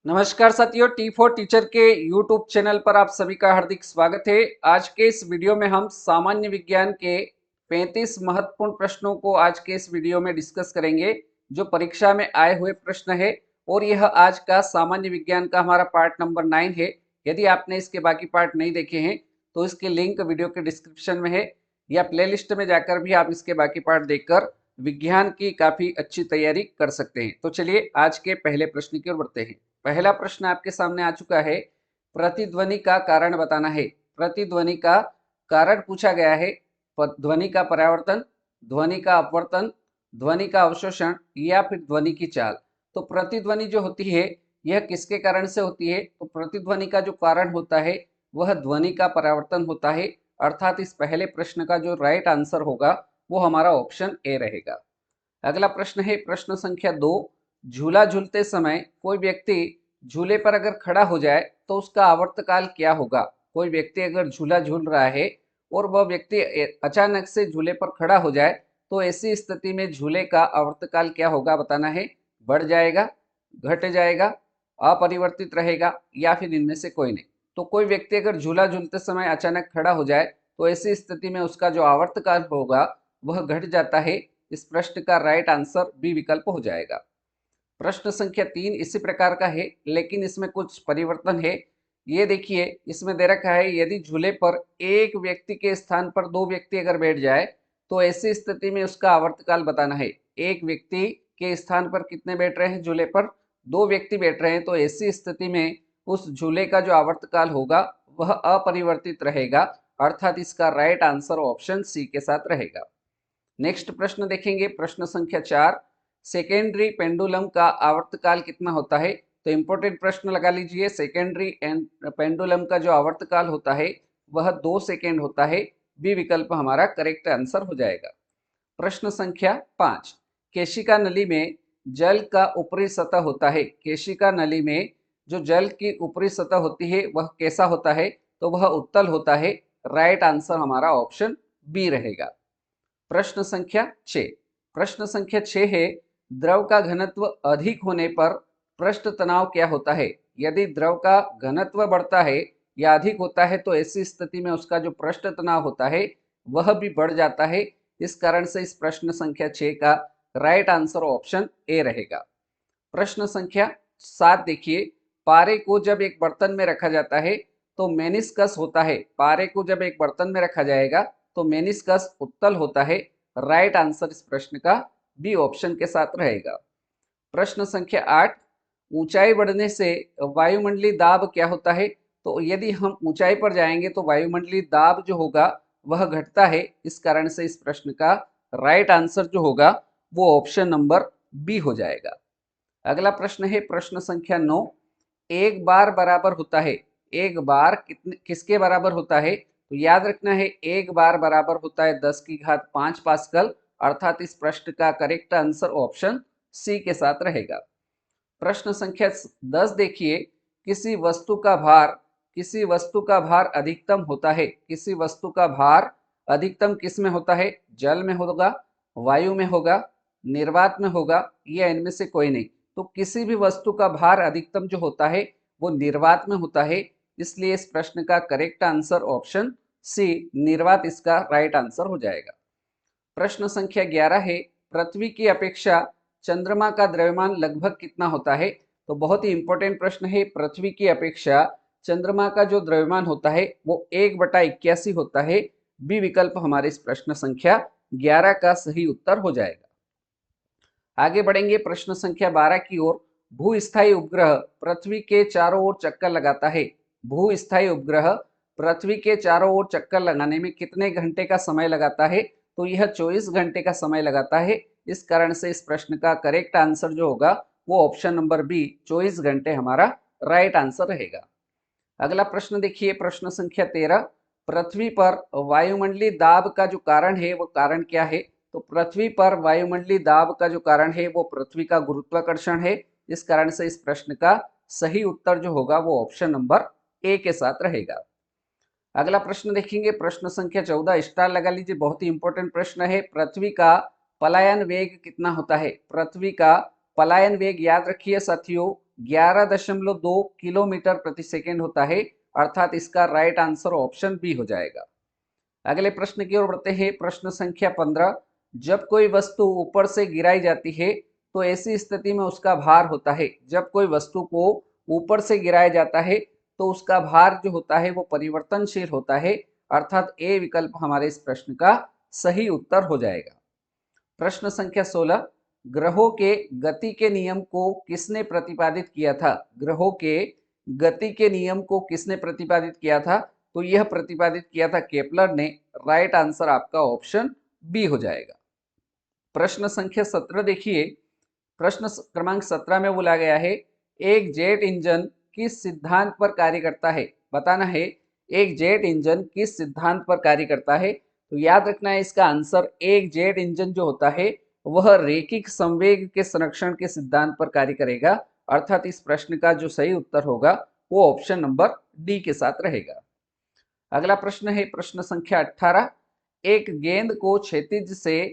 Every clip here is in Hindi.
नमस्कार साथियों, T4 टीचर के YouTube चैनल पर आप सभी का हार्दिक स्वागत है। आज के इस वीडियो में हम सामान्य विज्ञान के 35 महत्वपूर्ण प्रश्नों को आज के इस वीडियो में डिस्कस करेंगे, जो परीक्षा में आए हुए प्रश्न है। और यह आज का सामान्य विज्ञान का हमारा पार्ट नंबर 9 है। यदि आपने इसके बाकी पार्ट नहीं देखे हैं तो इसके लिंक वीडियो के डिस्क्रिप्शन में है, या प्लेलिस्ट में जाकर भी आप इसके बाकी पार्ट देखकर विज्ञान की काफी अच्छी तैयारी कर सकते हैं। तो चलिए आज के पहले प्रश्न की ओर बढ़ते हैं। पहला प्रश्न आपके सामने आ चुका है। प्रतिध्वनि का कारण बताना है। प्रतिध्वनि का कारण पूछा गया है। ध्वनि का परावर्तन, ध्वनि का अपवर्तन, ध्वनि का अवशोषण या फिर ध्वनि की चाल। तो प्रतिध्वनि जो होती है यह किसके कारण से होती है? तो प्रतिध्वनि का जो कारण होता है वह ध्वनि का परावर्तन होता है। अर्थात इस पहले प्रश्न का जो राइट आंसर होगा वो हमारा ऑप्शन ए रहेगा। अगला प्रश्न है प्रश्न संख्या 2। झूला झूलते समय कोई व्यक्ति झूले पर अगर खड़ा हो जाए तो उसका आवर्तकाल क्या होगा? कोई व्यक्ति अगर झूला झूल रहा है और वह व्यक्ति अचानक से झूले पर खड़ा हो जाए तो ऐसी स्थिति में झूले का आवर्तकाल क्या होगा बताना है। बढ़ जाएगा, घट जाएगा, अपरिवर्तित रहेगा या फिर इनमें से कोई नहीं। तो कोई व्यक्ति अगर झूला झूलते समय अचानक खड़ा हो जाए तो ऐसी स्थिति में उसका जो आवर्तकाल होगा वह घट जाता है। इस प्रश्न का राइट आंसर बी विकल्प हो जाएगा। प्रश्न संख्या 3 इसी प्रकार का है, लेकिन इसमें कुछ परिवर्तन है। ये देखिए, इसमें दे रखा है यदि झूले पर एक व्यक्ति के स्थान पर दो व्यक्ति अगर बैठ जाए तो ऐसी स्थिति में उसका आवर्तकाल बताना है। एक व्यक्ति के स्थान पर कितने बैठ रहे हैं? झूले पर दो व्यक्ति बैठ रहे हैं, तो ऐसी स्थिति में उस झूले का जो आवर्तकाल होगा वह अपरिवर्तित रहेगा। अर्थात इसका राइट आंसर ऑप्शन सी के साथ रहेगा। नेक्स्ट प्रश्न देखेंगे, प्रश्न संख्या 4। सेकेंडरी पेंडुलम का आवर्तकाल कितना होता है? तो इंपॉर्टेंट प्रश्न लगा लीजिए। सेकेंडरी पेंडुलम का जो आवर्तकाल होता है वह 2 सेकेंड होता है। बी विकल्प हमारा करेक्ट आंसर हो जाएगा। प्रश्न संख्या 5। केशिका नली में जल का ऊपरी सतह होता है। केशिका नली में जो जल की ऊपरी सतह होती है वह कैसा होता है? तो वह उत्तल होता है। राइट आंसर हमारा ऑप्शन बी रहेगा। प्रश्न संख्या 6। प्रश्न संख्या 6 है, द्रव का घनत्व अधिक होने पर पृष्ठ तनाव क्या होता है? यदि द्रव का घनत्व बढ़ता है या अधिक होता है तो ऐसी स्थिति में उसका जो पृष्ठ तनाव होता है वह भी बढ़ जाता है। इस कारण से इस प्रश्न संख्या 6 का राइट आंसर ऑप्शन ए रहेगा। प्रश्न संख्या 7 देखिए, पारे को जब एक बर्तन में रखा जाता है तो मेनिस्कस होता है। पारे को जब एक बर्तन में रखा जाएगा तो मेनिस्कस उत्तल होता है। राइट आंसर इस प्रश्न का बी ऑप्शन के साथ रहेगा। प्रश्न संख्या 8। ऊंचाई बढ़ने से वायुमंडलीय दाब क्या होता है? तो यदि हम ऊंचाई पर जाएंगे तो वायुमंडलीय दाब जो होगा वह घटता है। इस कारण से इस प्रश्न का राइट आंसर जो होगा वो ऑप्शन नंबर बी हो जाएगा। अगला प्रश्न है प्रश्न संख्या 9। एक बार बराबर होता है। एक बार कितने किसके बराबर होता है? तो याद रखना है एक बार बराबर होता है 10 की घात 5 पास्कल। अर्थात इस प्रश्न का करेक्ट आंसर ऑप्शन सी के साथ रहेगा। प्रश्न संख्या 10 देखिए, किसी वस्तु का भार अधिकतम होता है। किसी वस्तु का भार अधिकतम किस में होता है? जल में होगा, वायु में होगा, निर्वात में होगा या इनमें से कोई नहीं। तो किसी भी वस्तु का भार अधिकतम जो होता है वो निर्वात में होता है। इसलिए इस प्रश्न का करेक्ट आंसर ऑप्शन सी निर्वात इसका राइट आंसर हो जाएगा। प्रश्न संख्या 11 है, पृथ्वी की अपेक्षा चंद्रमा का द्रव्यमान लगभग कितना होता है? तो बहुत ही इंपॉर्टेंट प्रश्न है। पृथ्वी की अपेक्षा चंद्रमा का जो द्रव्यमान होता है वो 1/81 होता है। बी विकल्प हमारे इस प्रश्न संख्या 11 का सही उत्तर हो जाएगा। आगे बढ़ेंगे प्रश्न संख्या 12 की ओर। भूस्थायी उपग्रह पृथ्वी के चारों ओर चक्कर लगाता है। भूस्थायी उपग्रह पृथ्वी के चारों ओर चक्कर लगाने में कितने घंटे का समय लगाता है? तो यह 24 घंटे का समय लगाता है। इस कारण से इस प्रश्न का करेक्ट आंसर जो होगा वो ऑप्शन नंबर बी 24 घंटे हमारा राइट आंसर रहेगा। अगला प्रश्न देखिए, प्रश्न संख्या 13। पृथ्वी पर वायुमंडलीय दाब का जो कारण है वो कारण क्या है? तो पृथ्वी पर वायुमंडलीय दाब का जो कारण है वो पृथ्वी का गुरुत्वाकर्षण है। इस कारण से इस प्रश्न का सही उत्तर जो होगा वो ऑप्शन नंबर ए के साथ रहेगा। अगला प्रश्न देखेंगे, प्रश्न संख्या 14। स्टार लगा लीजिए, बहुत ही इंपॉर्टेंट प्रश्न है। पृथ्वी का पलायन वेग कितना होता है? पृथ्वी का पलायन वेग याद रखिए साथियों, 11.2 किलोमीटर प्रति सेकेंड होता है, अर्थात इसका राइट आंसर ऑप्शन बी हो जाएगा। अगले प्रश्न की ओर बढ़ते हैं। प्रश्न संख्या 15, जब कोई वस्तु ऊपर से गिराई जाती है तो ऐसी स्थिति में उसका भार होता है। जब कोई वस्तु को ऊपर से गिराया जाता है तो उसका भार जो होता है वो परिवर्तनशील होता है, अर्थात ए विकल्प हमारे इस प्रश्न का सही उत्तर हो जाएगा। प्रश्न संख्या 16, ग्रहों के गति के नियम को किसने प्रतिपादित किया था? ग्रहों के गति के नियम को किसने प्रतिपादित किया था? तो यह प्रतिपादित किया था केपलर ने। राइट आंसर आपका ऑप्शन बी हो जाएगा। प्रश्न संख्या 17 देखिए। प्रश्न क्रमांक 17 में बोला गया है, एक जेट इंजन किस सिद्धांत पर कार्य करता है? बताना है एक जेट इंजन किस सिद्धांत पर कार्य करता है। तो याद रखना है इसका आंसर, एक जेट इंजन जो होता है वह रैखिक संवेग के संरक्षण के सिद्धांत पर कार्य करेगा, अर्थात इस प्रश्न का जो सही उत्तर होगा वो ऑप्शन नंबर डी के साथ रहेगा। अगला प्रश्न है प्रश्न संख्या 18, एक गेंद को क्षैतिज से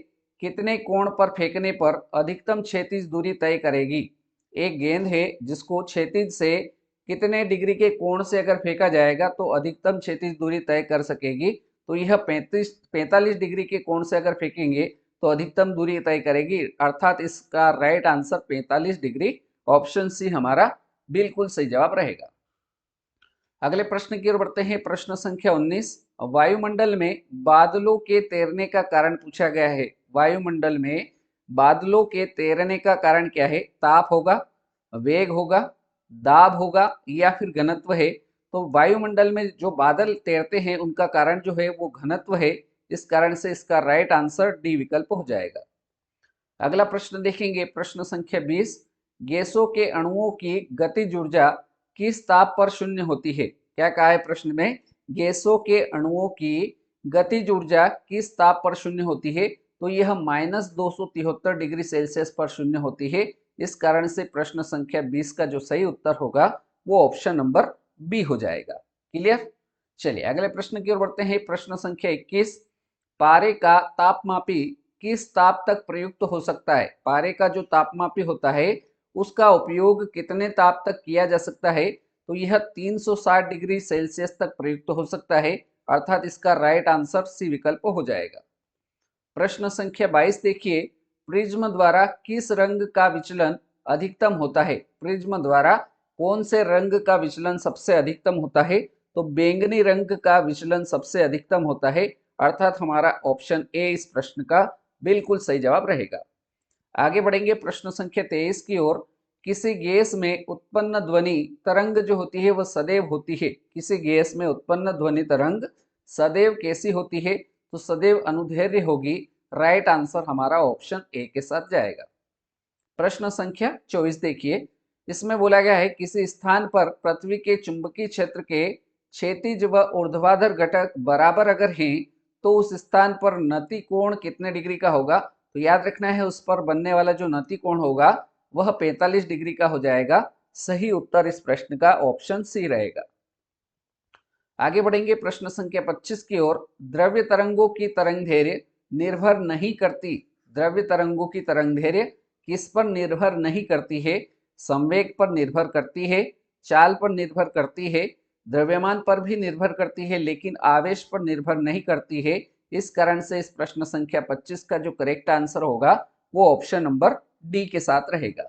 कितने कोण पर फेंकने पर अधिकतम क्षैतिज दूरी तय करेगी? एक गेंद है जिसको क्षैतिज से कितने डिग्री के कोण से अगर फेंका जाएगा तो अधिकतम क्षैतिज दूरी तय कर सकेगी। तो यह 45 डिग्री के कोण से अगर फेंकेंगे तो अधिकतम दूरी तय करेगी, अर्थात इसका right answer 45 degree, option C हमारा बिल्कुल सही जवाब रहेगा। अगले प्रश्न की ओर बढ़ते हैं। प्रश्न संख्या 19, वायुमंडल में बादलों के तैरने का कारण पूछा गया है। वायुमंडल में बादलों के तैरने का कारण क्या है? ताप होगा, वेग होगा, दाब होगा या फिर घनत्व है। तो वायुमंडल में जो बादल तैरते हैं उनका कारण जो है वो घनत्व है, इस कारण से इसका राइट आंसर डी विकल्प हो जाएगा। अगला प्रश्न देखेंगे। प्रश्न संख्या 20, गैसों के अणुओं की गतिज ऊर्जा किस ताप पर शून्य होती है? क्या कहा है प्रश्न में? गैसों के अणुओं की गतिज ऊर्जा किस ताप पर शून्य होती है? तो यह -273 डिग्री सेल्सियस पर शून्य होती है। इस कारण से प्रश्न संख्या 20 का जो सही उत्तर होगा वो ऑप्शन नंबर बी हो जाएगा। क्लियर? चलिए अगले प्रश्न की ओर बढ़ते हैं। प्रश्न संख्या 21, पारे का तापमापी किस ताप तक प्रयुक्त हो सकता है? पारे का जो तापमापी होता है उसका उपयोग कितने ताप तक किया जा सकता है? तो यह 360 डिग्री सेल्सियस तक प्रयुक्त हो सकता है, अर्थात इसका राइट आंसर सी विकल्प हो जाएगा। प्रश्न संख्या 22 देखिए, प्रिज्म द्वारा किस रंग का विचलन अधिकतम होता है? प्रिज्म द्वारा कौन से रंग का विचलन सबसे अधिकतम होता है? तो बैंगनी रंग का विचलन सबसे अधिकतम होता है, अर्थात हमारा ऑप्शन ए इस प्रश्न का बिल्कुल सही जवाब रहेगा। आगे बढ़ेंगे प्रश्न संख्या 23 की ओर। किसी गैस में उत्पन्न ध्वनि तरंग जो होती है वह सदैव होती है। किसी गैस में उत्पन्न ध्वनि तरंग सदैव कैसी होती है? तो सदैव अनुदैर्घ्य होगी। राइट आंसर हमारा ऑप्शन ए के साथ जाएगा। प्रश्न संख्या 24 देखिए। इसमें बोला गया है किसी स्थान पर पृथ्वी के चुंबकीय क्षेत्र के क्षैतिज व ऊर्ध्वाधर घटक बराबर अगर हैं तो उस स्थान पर नति कोण कितने डिग्री का होगा? तो याद रखना है उस पर बनने वाला जो नति कोण होगा वह 45 डिग्री का हो जाएगा। सही उत्तर इस प्रश्न का ऑप्शन सी रहेगा। आगे बढ़ेंगे प्रश्न संख्या 25 की ओर। द्रव्य तरंगों की तरंगदैर्घ्य निर्भर नहीं करती। द्रव्य तरंगों की तरंगदैर्घ्य किस पर निर्भर नहीं करती है? संवेग पर निर्भर करती है, चाल पर निर्भर करती है, द्रव्यमान पर भी निर्भर करती है, लेकिन आवेश पर निर्भर नहीं करती है। इस कारण से इस प्रश्न संख्या 25 का जो करेक्ट आंसर होगा वो ऑप्शन नंबर डी के साथ रहेगा।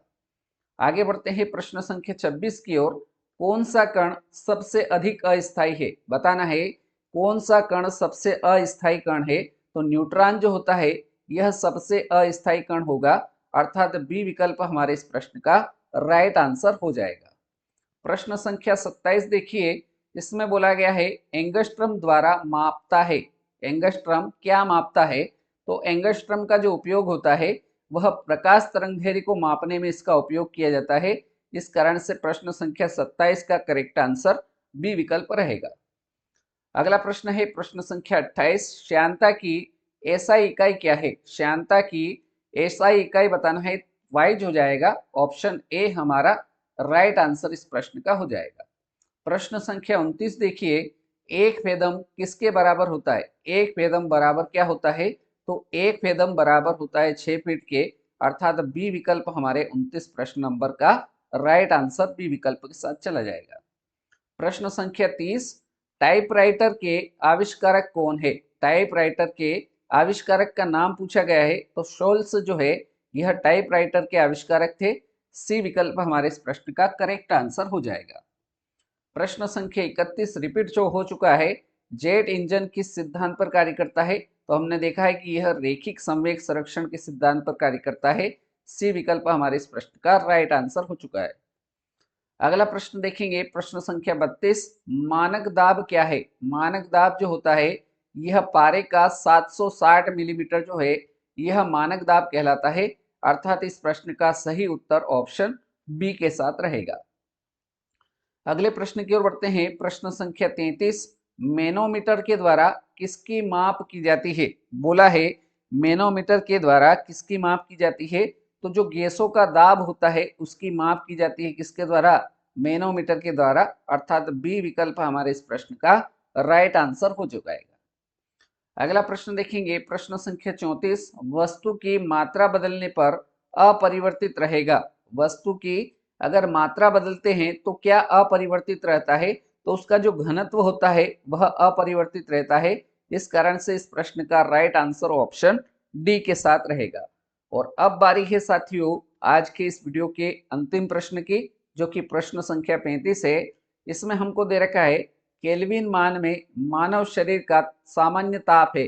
आगे बढ़ते हैं प्रश्न संख्या 26 की ओर। कौन सा कण सबसे अधिक अस्थायी है? बताना है कौन सा कण सबसे अस्थायी कण है। तो न्यूट्रॉन जो होता है यह सबसे अस्थायी कण होगा, अर्थात बी विकल्प हमारे इस प्रश्न का राइट आंसर हो जाएगा। प्रश्न संख्या 27 देखिए। इसमें बोला गया है एंगस्ट्रम द्वारा मापता है। एंगस्ट्रम क्या मापता है? तो एंगस्ट्रम का जो उपयोग होता है वह प्रकाश तरंगदैर्घ्य को मापने में इसका उपयोग किया जाता है। इस कारण से प्रश्न संख्या 27 का करेक्ट आंसर बी विकल्प रहेगा। अगला प्रश्न है प्रश्न संख्या 28, श्यानता की एसआई इकाई क्या है? श्यानता की एसआई इकाई बताना है, वाइज हो जाएगा। ऑप्शन ए हमारा राइट आंसर इस प्रश्न का हो जाएगा। प्रश्न संख्या 29 देखिए, एक फेदम किसके बराबर होता है? एक फेदम बराबर क्या होता है? तो एक फेदम बराबर होता है 6 फीट के, अर्थात बी विकल्प हमारे 29 प्रश्न नंबर का राइट आंसर बी विकल्प के साथ चला जाएगा। प्रश्न संख्या 30, टाइपराइटर के आविष्कारक कौन है? टाइपराइटर के आविष्कारक का नाम पूछा गया है, तो शोल्स जो है यह टाइपराइटर के आविष्कारक थे। सी विकल्प हमारे इस प्रश्न का करेक्ट आंसर हो जाएगा। प्रश्न संख्या 31 रिपीट जो हो चुका है, जेट इंजन किस सिद्धांत पर कार्य करता है? तो हमने देखा है कि यह रेखिक संवेग संरक्षण के सिद्धांत पर कार्य करता है। सी विकल्प हमारे इस प्रश्न का राइट आंसर हो चुका है। अगला प्रश्न देखेंगे, प्रश्न संख्या 32, मानक दाब क्या है? मानक दाब जो होता है यह पारे का 760 मिलीमीटर जो है यह मानक दाब कहलाता है, अर्थात इस प्रश्न का सही उत्तर ऑप्शन बी के साथ रहेगा। अगले प्रश्न की ओर बढ़ते हैं। प्रश्न संख्या 33, मैनोमीटर के द्वारा किसकी माप की जाती है? बोला है मैनोमीटर के द्वारा किसकी माप की जाती है? तो जो गैसों का दाब होता है उसकी माप की जाती है किसके द्वारा? मैनोमीटर के द्वारा, अर्थात बी विकल्प हमारे इस प्रश्न का राइट आंसर हो जाएगा। अगला प्रश्न देखेंगे, प्रश्न संख्या 34, वस्तु की मात्रा बदलने पर अपरिवर्तित रहेगा। वस्तु की अगर मात्रा बदलते हैं तो क्या अपरिवर्तित रहता है? तो उसका जो घनत्व होता है वह अपरिवर्तित रहता है। इस कारण से इस प्रश्न का राइट आंसर ऑप्शन डी के साथ रहेगा। और अब बारी है साथियों आज के इस वीडियो के अंतिम प्रश्न की, जो कि प्रश्न संख्या 35 है। इसमें हमको दे रखा है केल्विन मान में मानव शरीर का सामान्य ताप है।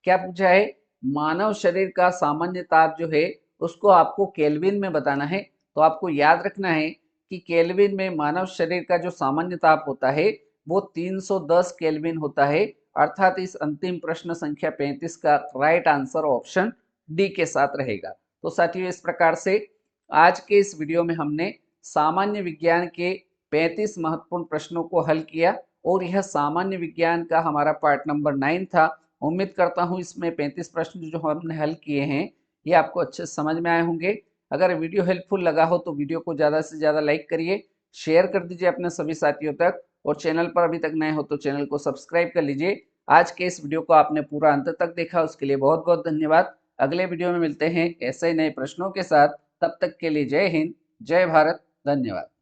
क्या पूछा है? मानव शरीर का सामान्य ताप जो है उसको आपको केल्विन में बताना है। तो आपको याद रखना है कि केल्विन में मानव शरीर का जो सामान्य ताप होता है वो 310 केल्विन होता है, अर्थात इस अंतिम प्रश्न संख्या 35 का राइट आंसर ऑप्शन डी के साथ रहेगा। तो साथियों इस प्रकार से आज के इस वीडियो में हमने सामान्य विज्ञान के 35 महत्वपूर्ण प्रश्नों को हल किया और यह सामान्य विज्ञान का हमारा पार्ट नंबर 9 था। उम्मीद करता हूँ इसमें 35 प्रश्न जो हमने हल किए हैं ये आपको अच्छे समझ में आए होंगे। अगर वीडियो हेल्पफुल लगा हो तो वीडियो को ज़्यादा से ज़्यादा लाइक करिए, शेयर कर दीजिए अपने सभी साथियों तक, और चैनल पर अभी तक नए हो तो चैनल को सब्सक्राइब कर लीजिए। आज के इस वीडियो को आपने पूरा अंत तक देखा, उसके लिए बहुत बहुत धन्यवाद। अगले वीडियो में मिलते हैं ऐसे ही नए प्रश्नों के साथ। तब तक के लिए जय हिंद, जय भारत, धन्यवाद।